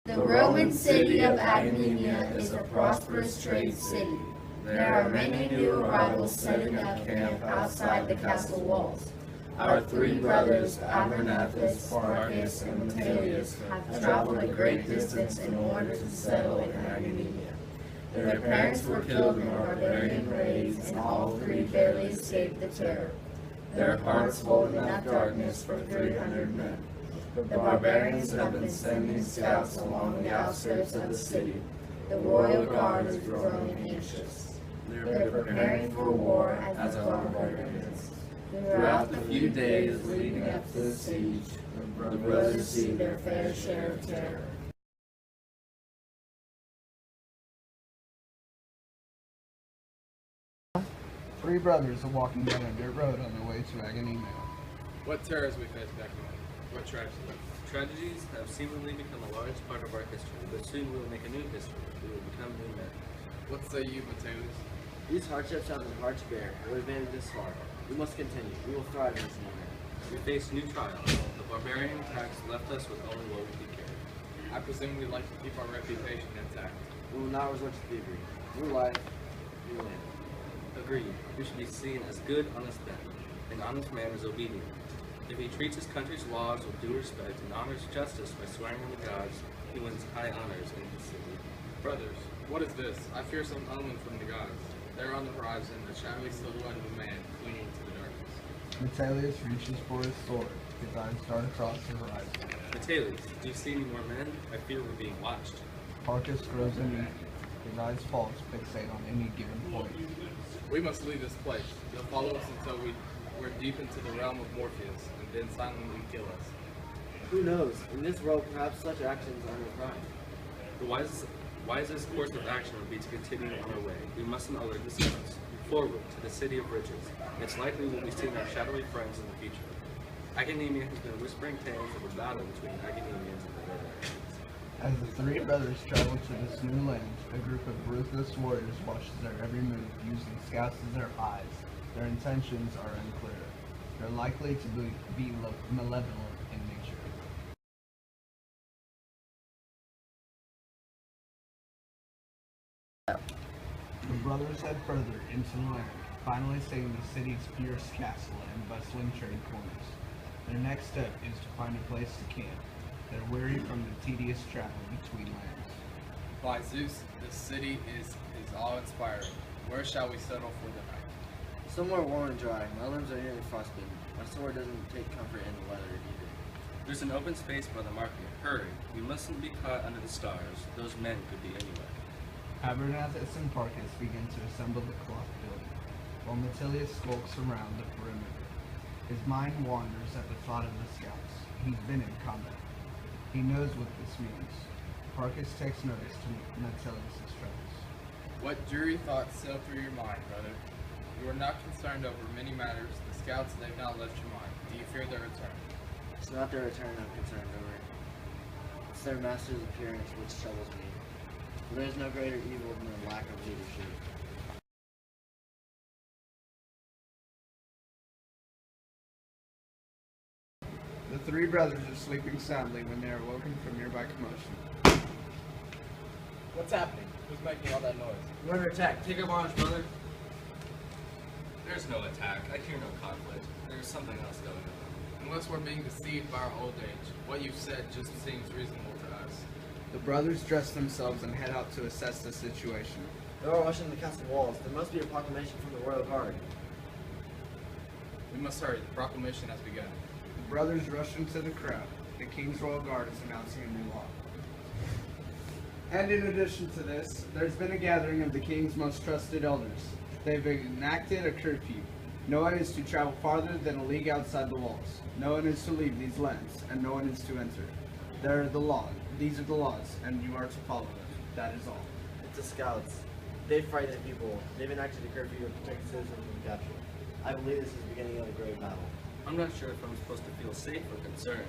The Roman city of Agnemia is a prosperous trade city. There are many new arrivals setting up camp outside the castle walls. Our three brothers, Abernathes, Spartacus, and Metellus, have traveled a great distance in order to settle in Agnemia. Their parents were killed in barbarian raids, and all three barely escaped the terror. Their hearts hold enough darkness for 300 men. The barbarians have been sending scouts along the outskirts of the city. The royal guard is growing anxious. They're preparing for war as barbarians. Throughout the few days leading up to the siege, the brothers see their fair share of terror. Three brothers are walking down a dirt road on their way to Agnemia. What terrors we face back then? What tragedies? Tragedies have seemingly become a large part of our history, but soon we will make a new history. We will become new men. What say you, Metellus? These hardships have been hard to bear, but we've made it this far. We must continue. We will thrive in this new man. We face new trials. The barbarian attacks left us with only what we could carry. I presume we'd like to keep our reputation intact. We will not resort to thievery. New life, new land. Agreed. We should be seen as good, honest men. An honest man is obedient. If he treats his country's laws with due respect and honors justice by swearing to the gods, he wins high honors in his city. Brothers, what is this? I fear some omen from the gods. There on the horizon, a shadowy silhouette of a man clinging to the darkness. Metellus reaches for his sword. His eyes dart across the horizon. Metellus, do you see any more men? I fear we're being watched. Spartacus grows uneasy. His eyes fall to fixate on any given point. We must leave this place. They'll follow us until we're deep into the realm of Morpheus, and then silently kill us. Who knows? In this world, perhaps such actions are no crime. The wisest course of action would be to continue on our way. We mustn't alert the scouts. Forward to the city of riches. It's likely we'll be seeing our shadowy friends in the future. Agnemia has been whispering tales of a battle between Agnemenians and the barbarians. As the three brothers travel to this new land, a group of ruthless warriors watches their every move, using scouts as their eyes. Their intentions are unclear. They're likely to be malevolent in nature. The brothers head further into the land, finally seeing the city's fierce castle and bustling trade corners. Their next step is to find a place to camp. They're weary from the tedious travel between lands. By Zeus, this city is awe-inspiring. Where shall we settle for the night? Somewhere warm and dry. My limbs are nearly frostbitten. My sword doesn't take comfort in the weather either. There's an open space by the market. Hurry, we mustn't be caught under the stars. Those men could be anywhere. Abernathes and Spartacus begin to assemble the clock building, while Metellus skulks around the perimeter. His mind wanders at the thought of the scouts. He's been in combat. He knows what this means. Spartacus takes notice to Metellus' troubles. What dreary thoughts sail through your mind, brother? You are not concerned over many matters. The scouts, they've not left your mind. Do you fear their return? It's not their return I'm concerned over. It's their master's appearance which troubles me. For there is no greater evil than the lack of leadership. The three brothers are sleeping soundly when they are woken from nearby commotion. What's happening? Who's making all that noise? We're under attack. Take up arms, brother. There's no attack. I hear no conflict. There's something else going on. Unless we're being deceived by our old age, what you've said just seems reasonable to us. The brothers dress themselves and head out to assess the situation. They're all rushing the castle walls. There must be a proclamation from the royal guard. We must hurry. The proclamation has begun. The brothers rush into the crowd. The king's royal guard is announcing a new law. And in addition to this, there's been a gathering of the king's most trusted elders. They've enacted a curfew. No one is to travel farther than a league outside the walls. No one is to leave these lands, and no one is to enter. There are the laws. These are the laws, and you are to follow them. That is all. It's the scouts. They've frightened the people. They've enacted a curfew to protect citizens from capture. I believe this is the beginning of a great battle. I'm not sure if I'm supposed to feel safe or concerned.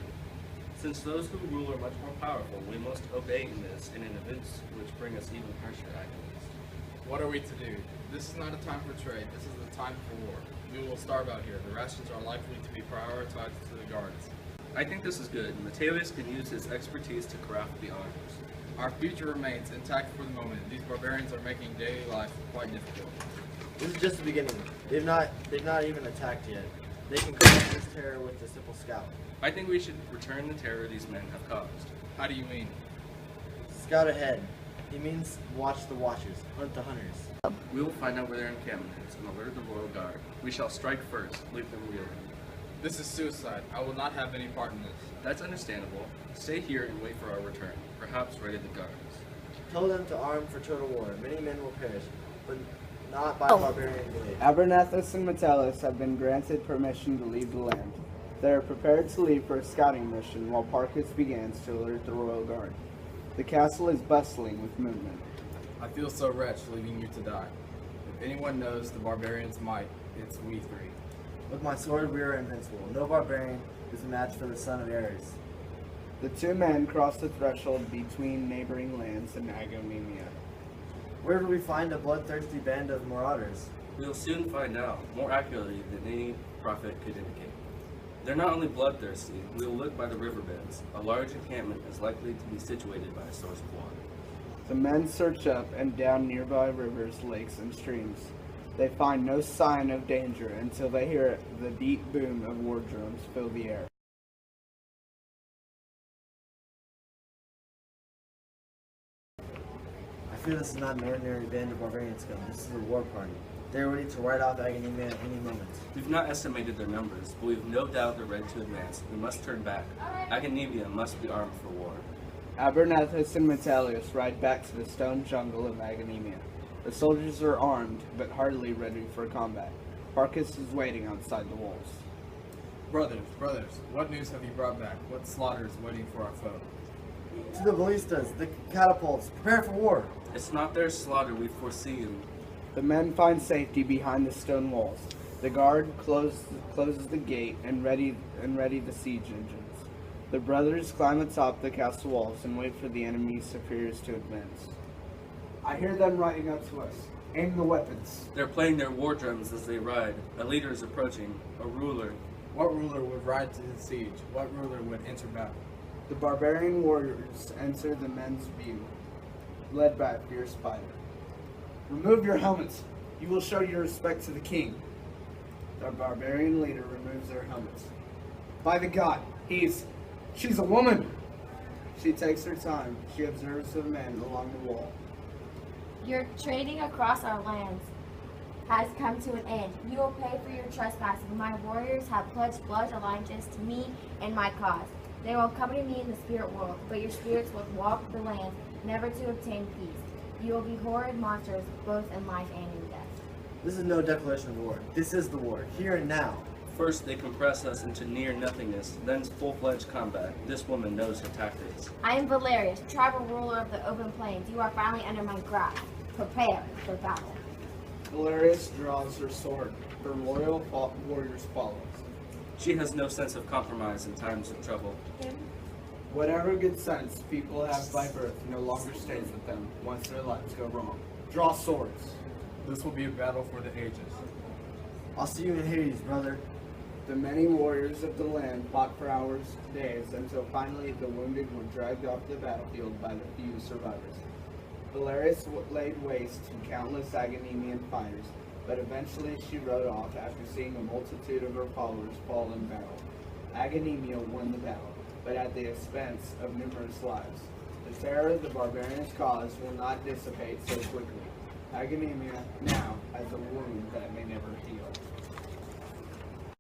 Since those who rule are much more powerful, we must obey in this and in events which bring us even harsher agonies. What are we to do? This is not a time for trade. This is a time for war. We will starve out here. The rations are likely to be prioritized to the guards. I think this is good. Metellus can use his expertise to craft the arms. Our future remains intact for the moment. These barbarians are making daily life quite difficult. This is just the beginning. They've not even attacked yet. They can cause this terror with a simple scout. I think we should return the terror these men have caused. How do you mean? Scout ahead. He means watch the watchers, hunt the hunters. We will find out where their encampment is and alert the royal guard. We shall strike first, leave them reeling. This is suicide. I will not have any part in this. That's understandable. Stay here and wait for our return. Perhaps ready the guards. Tell them to arm for total war. Many men will perish, but not by barbarian blade. Abernethus and Metellus have been granted permission to leave the land. They are prepared to leave for a scouting mission while Parcus begins to alert the royal guard. The castle is bustling with movement. I feel so wretched leaving you to die. If anyone knows the barbarians' might, it's we three. With my sword we are invincible. No barbarian is a match for the son of Ares. The two men cross the threshold between neighboring lands and Agamemnon. Where do we find a bloodthirsty band of marauders? We'll soon find out, more accurately than any prophet could indicate. They're not only bloodthirsty, we'll look by the riverbeds. A large encampment is likely to be situated by a source of water. The men search up and down nearby rivers, lakes, and streams. They find no sign of danger until they hear the deep boom of war drums fill the air. I feel this is not an ordinary band of barbarians scum. This is a war party. They are ready to ride off Agamemnon at any moment. We've not estimated their numbers, but we've no doubt they're ready to advance. We must turn back. Agamemnon must be armed for war. Abernethus and Metellus ride back to the stone jungle of Agamemnon. The soldiers are armed, but hardly ready for combat. Parcus is waiting outside the walls. Brothers, what news have you brought back? What slaughter is waiting for our foe? To the ballistas, the catapults, prepare for war. It's not their slaughter we've foreseen. The men find safety behind the stone walls. The guard closes the gate and ready the siege engines. The brothers climb atop the castle walls and wait for the enemy's superiors to advance. I hear them riding up to us. Aim the weapons. They're playing their war drums as they ride. A leader is approaching, a ruler. What ruler would ride to the siege? What ruler would enter battle? The barbarian warriors enter the men's view, led by a fierce fighter. Remove your helmets. You will show your respect to the king. The barbarian leader removes their helmets. By the god, she's a woman. She takes her time. She observes the men along the wall. Your trading across our lands has come to an end. You will pay for your trespassing. My warriors have pledged blood allegiance to me and my cause. They will accompany me in the spirit world, but your spirits will walk the land, never to obtain peace. You will be horrid monsters, both in life and in death. This is no declaration of war. This is the war, here and now. First, they compress us into near nothingness, then full-fledged combat. This woman knows her tactics. I am Valerius, tribal ruler of the open plains. You are finally under my grasp. Prepare for battle. Valerius draws her sword. Her loyal warriors follow. She has no sense of compromise in times of trouble. Whatever good sense people have by birth no longer stays with them once their lives go wrong. Draw swords. This will be a battle for the ages. I'll see you in Hades, brother. The many warriors of the land fought for hours, days, until finally the wounded were dragged off the battlefield by the few survivors. Valerius laid waste to countless Agamemnon fighters, but eventually she rode off after seeing a multitude of her followers fall in battle. Agamemnon won the battle, but at the expense of numerous lives. The terror the barbarians caused will not dissipate so quickly. Agamemnon now has a wound that may never heal.